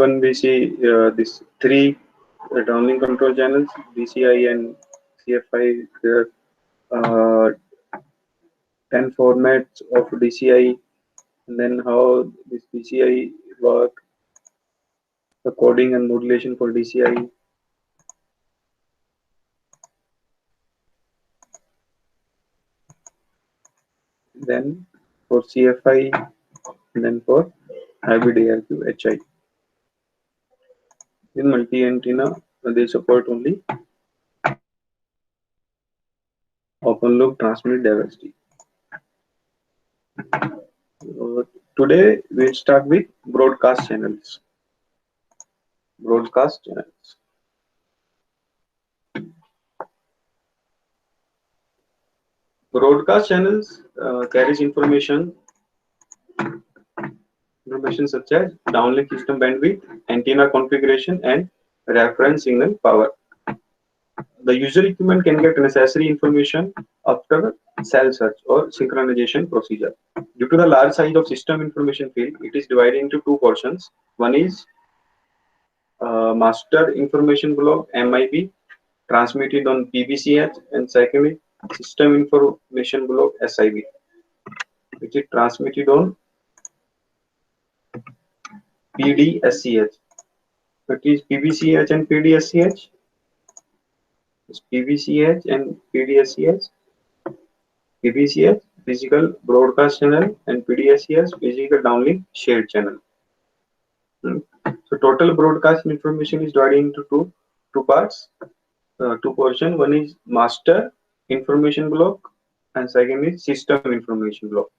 one we see this three downlink control channels, DCI and CFI. There are 10 formats of DCI, and then how this DCI work, the coding and modulation for DCI. Then for CFI, and then for hybrid ARQ HI. In multi-antenna, they support only open loop transmit diversity. Today we'll start with broadcast channels. Broadcast channels. Broadcast channels carries information such as downlink system bandwidth, antenna configuration, and reference signal power. The user equipment can get necessary information after cell search or synchronization procedure. Due to the large size of system information field, it is divided into two portions. One is master information block MIB transmitted on PBCH, and second is system information block SIB, which is transmitted on PDSCH. What is PBCH and PDSCH? It's PBCH and PDSCH. PBCH physical broadcast channel and PDSCH physical downlink shared channel. So total broadcast information is divided into two parts, two portions. One is master information block and second is system information block.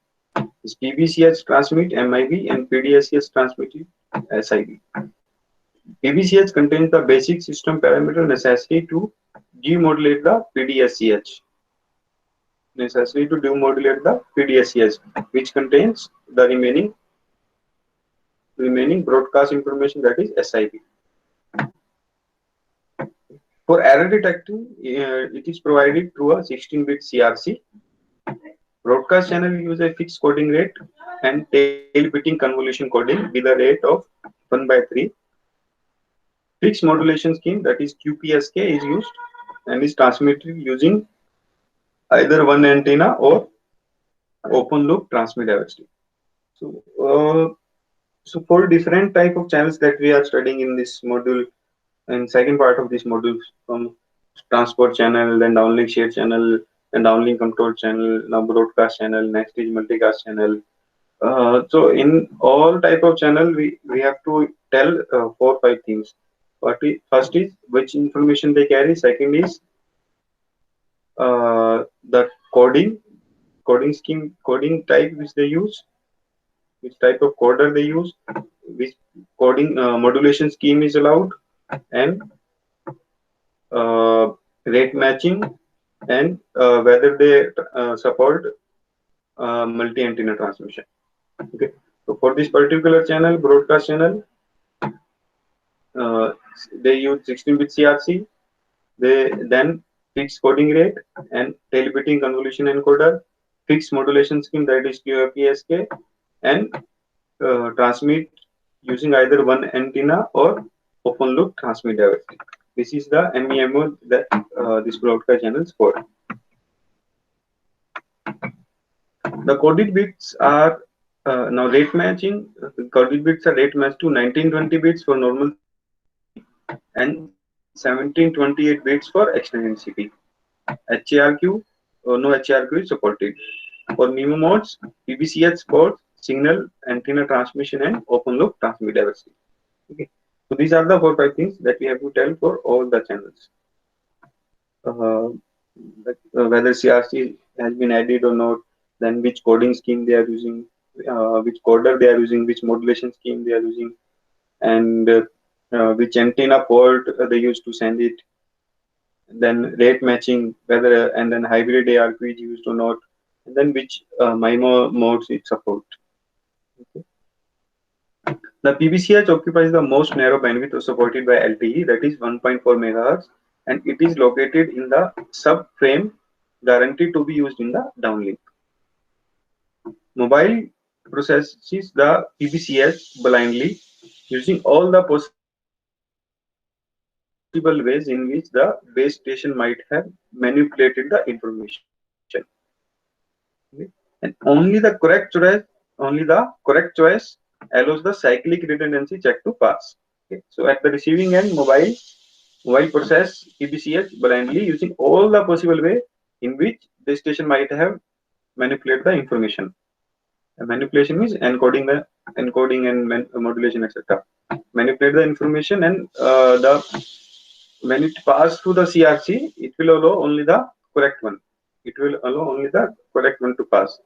This PBCH transmit MIB and PDSCH transmitted SIB. PBCH contains the basic system parameter necessary to demodulate the PDSCH. Which contains the remaining broadcast information, that is SIB. For error detecting, it is provided through a 16-bit CRC. Broadcast channel use a fixed coding rate and tail bitting convolution coding with a rate of 1/3. Fixed modulation scheme, that is QPSK, is used and is transmitted using either one antenna or open loop transmit diversity. So, for different type of channels that we are studying in this module, and second part of this module, from transport channel, then downlink share channel, and downlink control channel, now broadcast channel, next is multicast channel. So in all type of channel, we have to tell 4 or 5 things. First is which information they carry. Second is the coding scheme, coding type which they use, which type of coder they use, which coding modulation scheme is allowed, and rate matching, and whether they support multi-antenna transmission. Okay, so for this particular channel, broadcast channel, they use 16-bit CRC. They then fixed coding rate and tail bitting convolution encoder, fixed modulation scheme, that is QPSK, and transmit using either one antenna or open loop transmit diversity. This is the MEMO that this broadcast channel is for. The coded bits are now rate matching. Coded bits are rate matched to 1920 bits for normal and 1728 bits for extended CP. HARQ, no HARQ is supported. For MIMO modes, PBCH supports signal, antenna transmission, and open loop transmit diversity. Okay, so these are the 4 or 5 things that we have to tell for all the channels. Whether CRC has been added or not, then which coding scheme they are using, which coder they are using, which modulation scheme they are using, and which antenna port they use to send it. Then rate matching, whether and then hybrid ARQ is used or not, and then which MIMO modes it support. Okay. The PBCH occupies the most narrow bandwidth supported by LTE, that is 1.4 MHz, and it is located in the subframe guaranteed to be used in the downlink. Mobile processes the PBCH blindly using all the possible ways in which the base station might have manipulated the information. Okay. And only the correct choice allows the cyclic redundancy check to pass. Okay. So at the receiving end, mobile process PBCH blindly using all the possible way in which the station might have manipulate the information. And manipulation means encoding and modulation, etc. Manipulate the information, and the when it pass through the CRC, it will allow only the correct one. It will allow only the correct one to pass.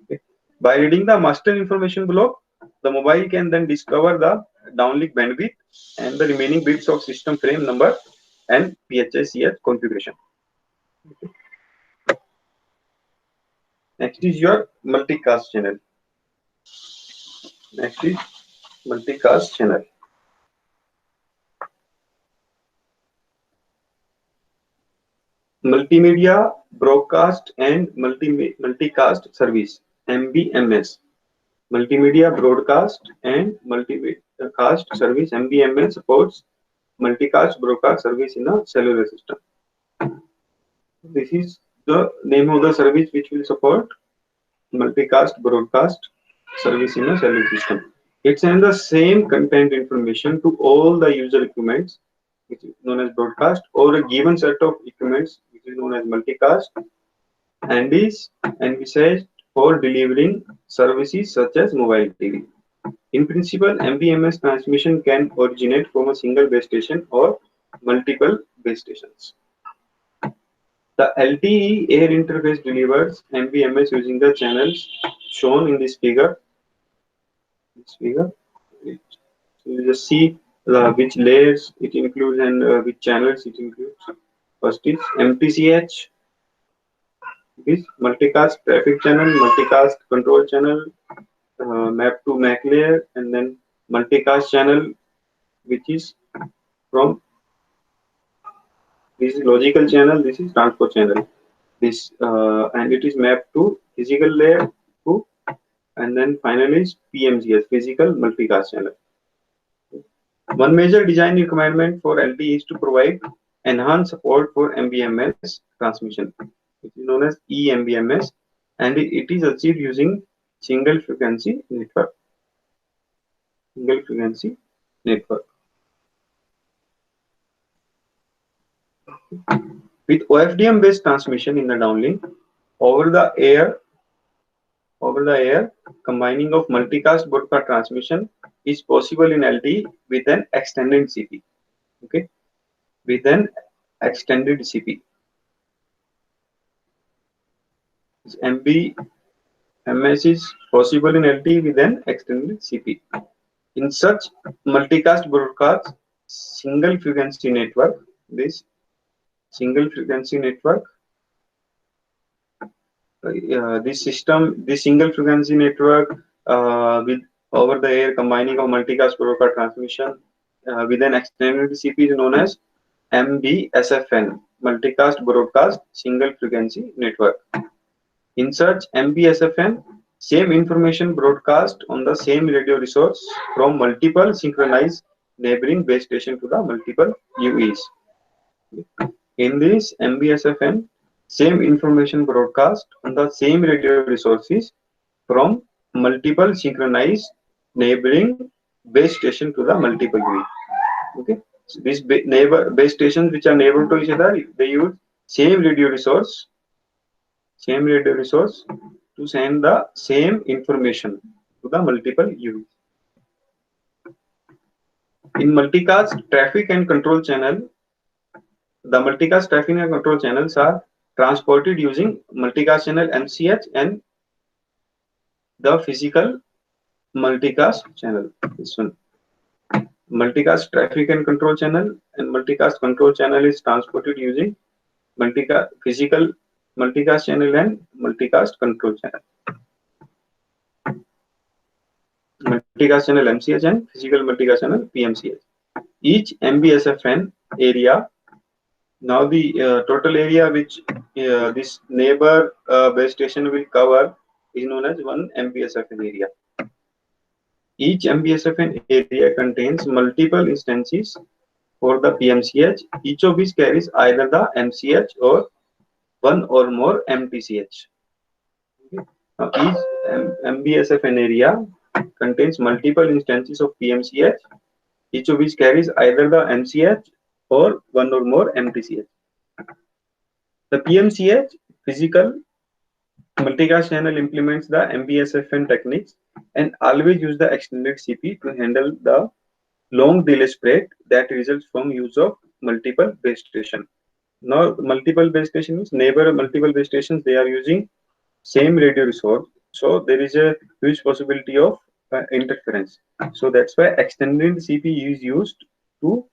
Okay. By reading the master information block, the mobile can then discover the downlink bandwidth and the remaining bits of system frame number and PHICH configuration. Okay. Next is your multicast channel. Next is multicast channel. Multimedia Broadcast and Multicast Service (MBMS). Multimedia Broadcast and Multicast Service (MBMS) supports multicast broadcast service in a cellular system. This is the name of the service which will support multicast broadcast service in a cellular system. It sends the same content information to all the user equipments, which is known as broadcast, or a given set of equipments, which is known as multicast, and is envisaged for delivering services such as mobile TV. In principle, MBMS transmission can originate from a single base station or multiple base stations. The LTE air interface delivers MBMS using the channels shown in this figure. You just see which layers it includes and which channels it includes. First is MTCH, is multicast traffic channel, multicast control channel, map to MAC layer, and then multicast channel, which is from this is logical channel, this is transport channel. This and it is mapped to physical layer 2, and then finally is PMGS, physical multicast channel. One major design requirement for LTE is to provide enhanced support for MBMS transmission, which is known as eMBMS, and it is achieved using single frequency network. Single frequency network. With OFDM based transmission in the downlink, over the air combining of multicast broadcast transmission is possible in LTE with an extended CP. Okay, with an extended CP. MBMS is possible in LTE with an extended CP. In such multicast broadcast single frequency network, this single frequency network, this single frequency network with over the air combining of multicast broadcast transmission with an extended CP is known as MBSFN, multicast broadcast single frequency network. In such MBSFN, same information broadcast on the same radio resource from multiple synchronized neighboring base station to the multiple UEs. In this MBSFN, same information broadcast on the same radio resources from multiple synchronized neighboring base station to the multiple UE. Okay, so these base stations which are neighbor to each other, they use same radio resource to send the same information to the multiple UEs. In multicast traffic and control channel, the multicast traffic and control channels are transported using multicast channel MCH and the physical multicast channel. This one, multicast traffic and control channel, and multicast control channel is transported using physical multicast channel and multicast control channel. Multicast channel MCH and physical multicast channel PMCH. Each MBSFN area. Now the total area which this neighbor base station will cover is known as 1 MBSFN area. Each MBSFN area contains multiple instances for the PMCH, each of which carries either the MCH or one or more MTCH. Now, each MBSFN area contains multiple instances of PMCH, each of which carries either the MCH or one or more MTCH. The PMCH, physical multicast channel, implements the MBSFN techniques and always use the extended CP to handle the long delay spread that results from use of multiple base station. Now, multiple base station means neighbor multiple base stations, they are using same radio resource, so there is a huge possibility of interference. So that's why extended CP is used to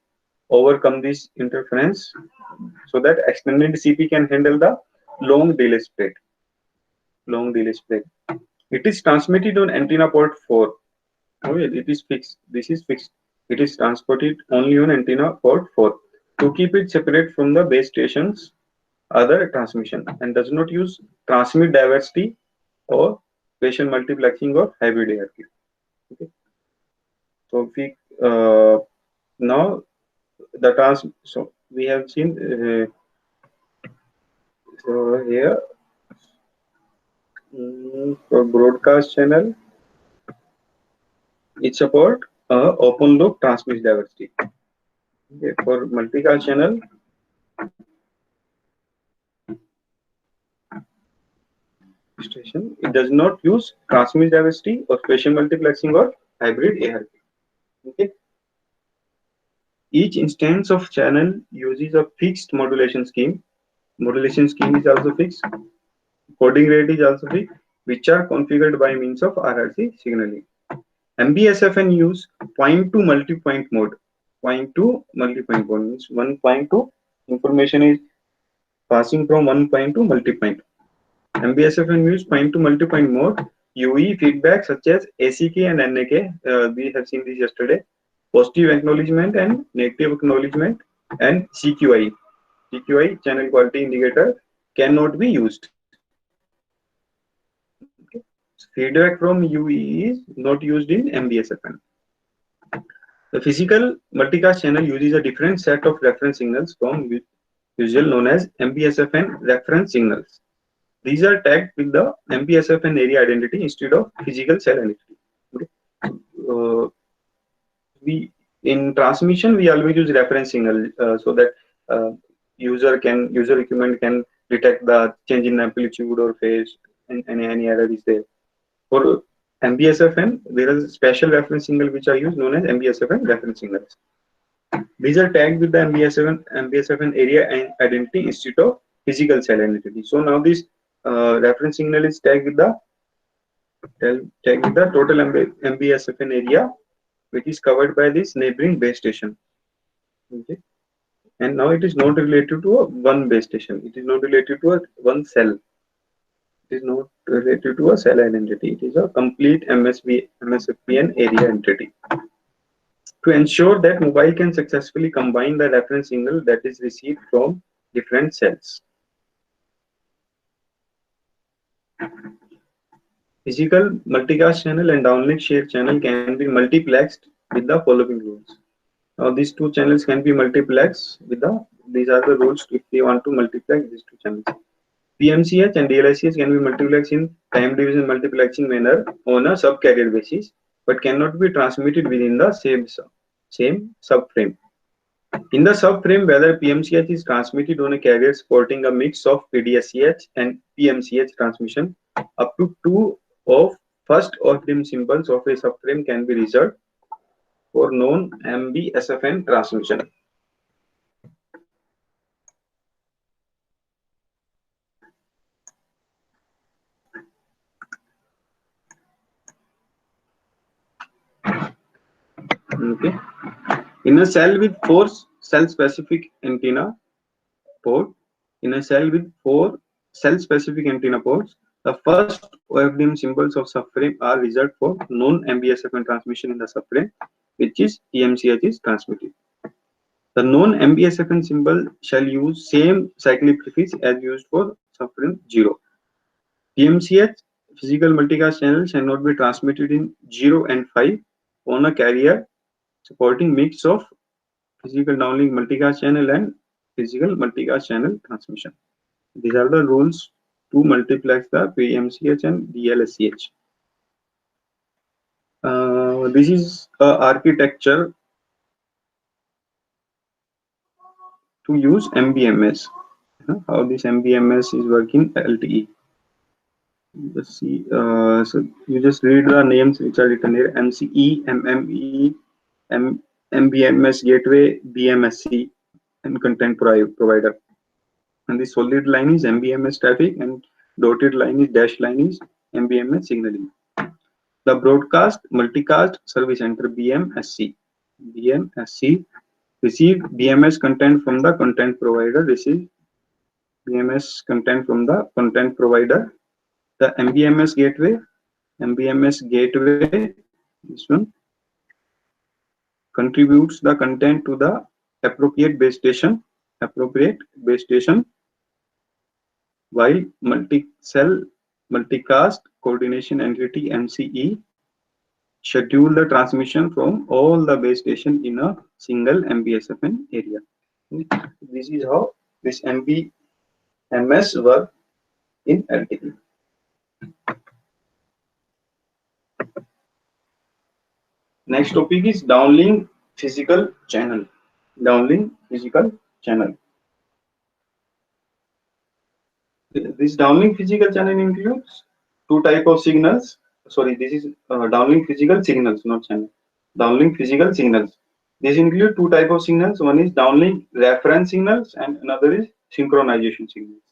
overcome this interference, so that extended CP can handle the long delay spread. Long delay spread. It is transmitted on antenna port 4. Okay, it is fixed. This is fixed. It is transported only on antenna port 4 to keep it separate from the base station's other transmission, and does not use transmit diversity or spatial multiplexing or hybrid ARQ. Okay. So we now the so we have seen so here for broadcast channel it support open loop transmit diversity. Okay. For multicast channel station, it does not use transmit diversity or spatial multiplexing or hybrid ARQ. Okay. Each instance of channel uses a fixed modulation scheme. Modulation scheme is also fixed. Coding rate is also fixed, which are configured by means of RRC signaling. MBSFN use point to multi-point mode. Point to multi-point mode means one point to information is passing from one point to multi-point. MBSFN use point to multi-point mode. UE feedback such as ACK and NAK. We have seen this yesterday. Positive acknowledgement and negative acknowledgement, and CQI. CQI, channel quality indicator, cannot be used. Okay. Feedback from UE is not used in MBSFN. The physical multicast channel uses a different set of reference signals from usual, known as MBSFN reference signals. These are tagged with the MBSFN area identity instead of physical cell identity. Okay. We in transmission we always use reference signal so that user equipment can detect the change in amplitude or phase, and any error is there. For MBSFN, there is a special reference signal which are used, known as MBSFN reference signals. These are tagged with the MBSFN area identity instead of physical cell identity. So now this reference signal is tagged with the total MBSFN area, which is covered by this neighboring base station. Okay. And now it is not related to a one base station. It is not related to a one cell. It is not related to a cell identity. It is a complete MSFPN area entity. To ensure that mobile can successfully combine the reference signal that is received from different cells. Physical multicast channel and downlink shared channel can be multiplexed with the following rules. Now these two channels can be multiplexed with these are the rules if we want to multiplex these two channels. PMCH and DLSCH can be multiplexed in time division multiplexing manner on a subcarrier basis, but cannot be transmitted within the same subframe. In the subframe, whether PMCH is transmitted on a carrier supporting a mix of PDSCH and PMCH transmission, up to 2 of first order symbols of a subframe can be reserved for non-MBSFN transmission. Okay. In a cell with 4 cell-specific antenna port, the first OFDM symbols of subframe are reserved for non-MBSFN transmission in the subframe, which is PMCH is transmitted. The non-MBSFN symbol shall use same cyclic prefix as used for subframe 0. PMCH physical multicast channel shall not be transmitted in 0 and 5 on a carrier supporting mix of physical downlink multicast channel and physical multicast channel transmission. These are the rules to multiplex the PMCH and DLSCH. This is architecture to use MBMS. How this MBMS is working LTE. Just see, so you just read the names which are written here: MCE, MME, MBMS gateway, BMSC, and content provider. And the solid line is MBMS traffic, and dotted line is dash line is MBMS signaling. The broadcast multicast service center BMSC receive BMS content from the content provider. Receive BMS content from the content provider. The MBMS gateway, this one contributes the content to the appropriate base station, while multi-cell multicast coordination entity MCE schedule the transmission from all the base station in a single MBSFN area. This is how this MBMS work in LTE. Next topic is downlink physical channel. Downlink physical channel. This downlink physical channel includes two types of signals. Sorry, this is downlink physical signals, not channel. Downlink physical signals. This include two types of signals. One is downlink reference signals and another is synchronization signals.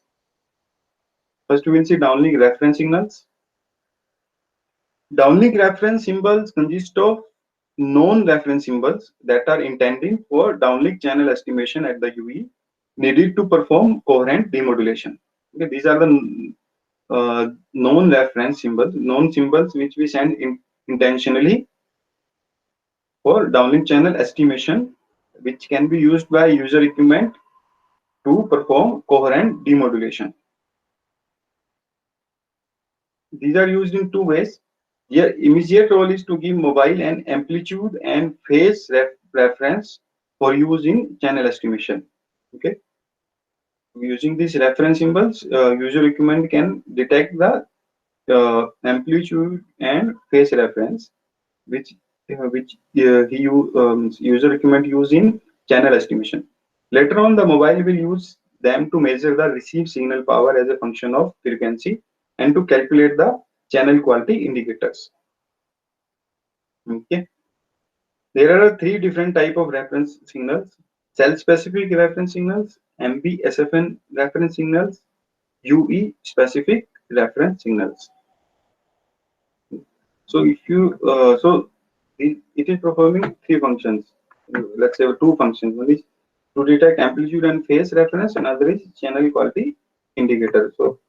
First, we will see downlink reference signals. Downlink reference symbols consist of known reference symbols that are intended for downlink channel estimation at the UE needed to perform coherent demodulation. Okay, these are the known reference symbols, known symbols which we send intentionally for downlink channel estimation, which can be used by user equipment to perform coherent demodulation. These are used in two ways. Their immediate role is to give mobile and amplitude and phase reference for use in channel estimation. Okay, using these reference symbols, user equipment can detect the amplitude and phase reference, which user equipment use in channel estimation. Later on, the mobile will use them to measure the received signal power as a function of frequency and to calculate the channel quality indicators. Okay, there are three different type of reference signals: cell specific reference signals, MBSFN reference signals, UE specific reference signals. So if you it is performing three functions. Let's say two functions. One is to detect amplitude and phase reference, another is channel quality indicator. So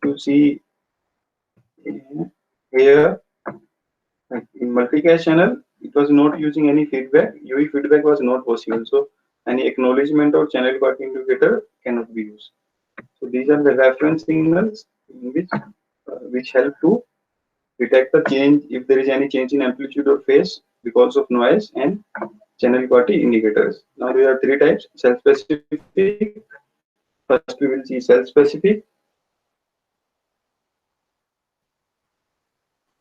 you see here in multicast channel, it was not using any feedback. UE feedback was not possible. So any acknowledgement or channel quality indicator cannot be used. So these are the reference signals which help to detect the change if there is any change in amplitude or phase because of noise, and channel quality indicators. Now there are three types: cell specific. First we will see cell specific.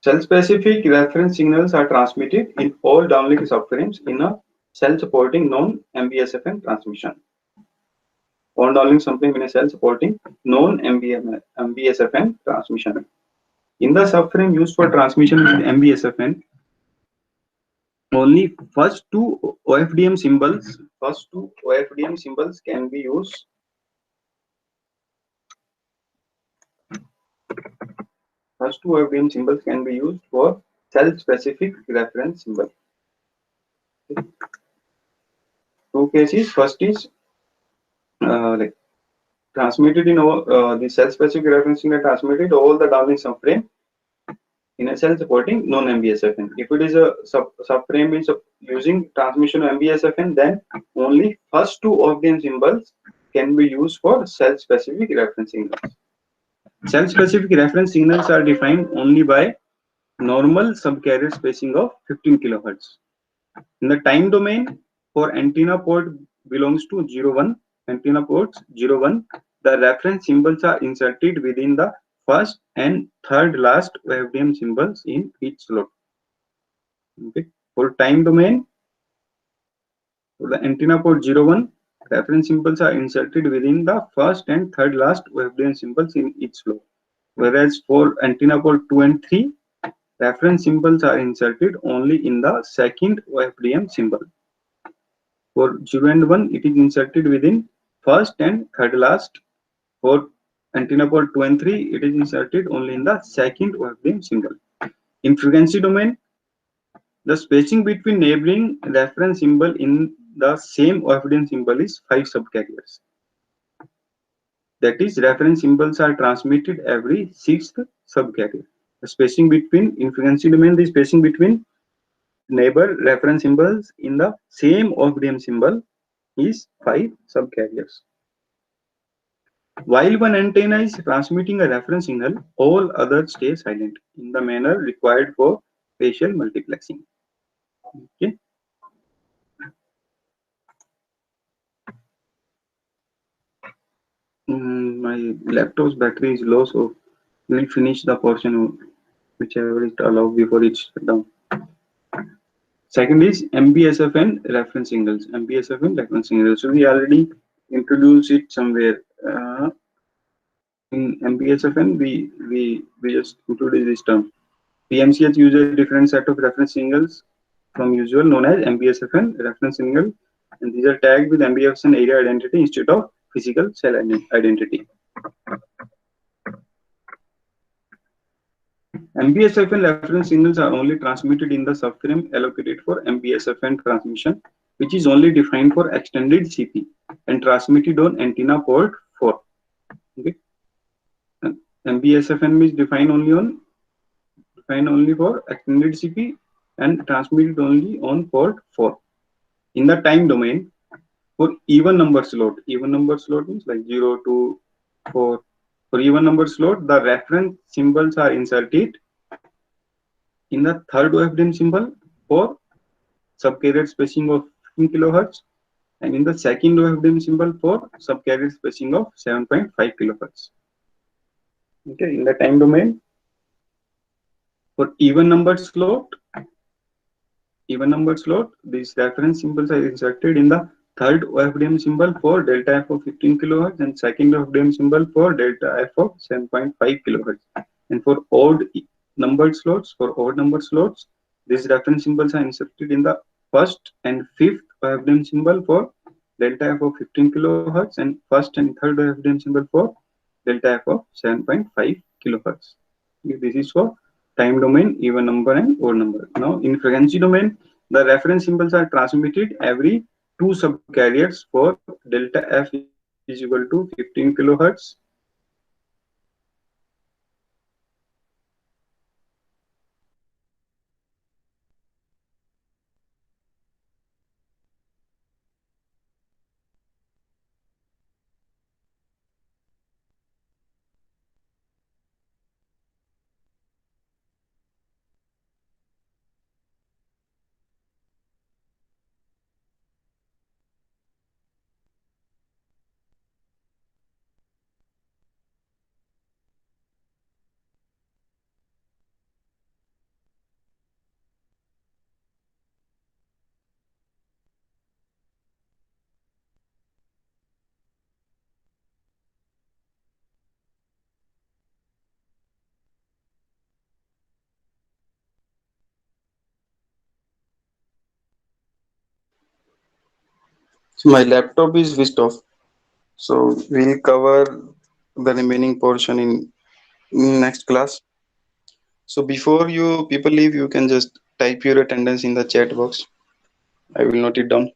Cell specific reference signals are transmitted in all downlink subframes in a cell supporting known MBSFN transmission. All downlink subframe in a cell supporting known MBSFN transmission. In the subframe used for transmission with MBSFN, only first two OFDM symbols can be used. First two OFDM symbols can be used for cell-specific reference symbol. Two cases. First is like transmitted in the cell-specific reference signal transmitted all the downlink subframe in a cell supporting known MBSFN. If it is a subframe is using transmission of MBSFN, then only first two OFDM symbols can be used for cell-specific reference signals. Cell-specific reference signals are defined only by normal subcarrier spacing of 15 kilohertz. In the time domain, for antenna port belongs to 01, antenna ports 01, the reference symbols are inserted within the first and third last FDM symbols in each slot. Okay. For time domain, for the antenna port 01, reference symbols are inserted within the first and third last FDM symbols in each slot. Whereas for antenna port 2 and 3, reference symbols are inserted only in the second FDM symbol. For 0 and 1, it is inserted within first and third last. For antenna port 2 and 3, it is inserted only in the second FDM symbol. In frequency domain, the spacing between neighboring reference symbol in the same FDM symbol is 5 subcarriers. That is, reference symbols are transmitted every 6th subcarrier. The spacing between, in frequency domain, the spacing between neighbor reference symbols in the same FDM symbol is 5 subcarriers. While one antenna is transmitting a reference signal, all others stay silent in the manner required for spatial multiplexing. Okay. My laptop's battery is low, so we'll finish the portion whichever is allowed before it's shut down. Second is MBSFN reference signals. MBSFN reference signals. So we already introduced it somewhere. In MBSFN, we just included this term. PMCH uses a different set of reference signals from usual, known as MBSFN reference signal, and these are tagged with MBSFN area identity instead of physical cell identity. MBSFN reference signals are only transmitted in the subframe allocated for MBSFN transmission, which is only defined for extended CP and transmitted on antenna port 4. Okay. MBSFN is defined only for extended CP and transmitted only on port 4. In the time domain, for even number slot means like 0, 2, 4. For even number slot, the reference symbols are inserted in the third FDM symbol for subcarrier spacing of 15 kilohertz, and in the second FDM symbol for subcarrier spacing of 7.5 kilohertz. Okay, in the time domain, for even number slot, these reference symbols are inserted in the third FDM symbol for delta F of 15 kilohertz and second FDM symbol for delta F of 7.5 kilohertz. And for odd number slots, these reference symbols are inserted in the first and fifth FDM symbol for delta F of 15 kilohertz and first and third FDM symbol for delta F of 7.5 kilohertz. This is for time domain, even number and odd number. Now in frequency domain, the reference symbols are transmitted every 2 subcarriers for delta F is equal to 15 kilohertz. So my laptop is switched off. So we'll cover the remaining portion in next class. So before you people leave, you can just type your attendance in the chat box. I will note it down.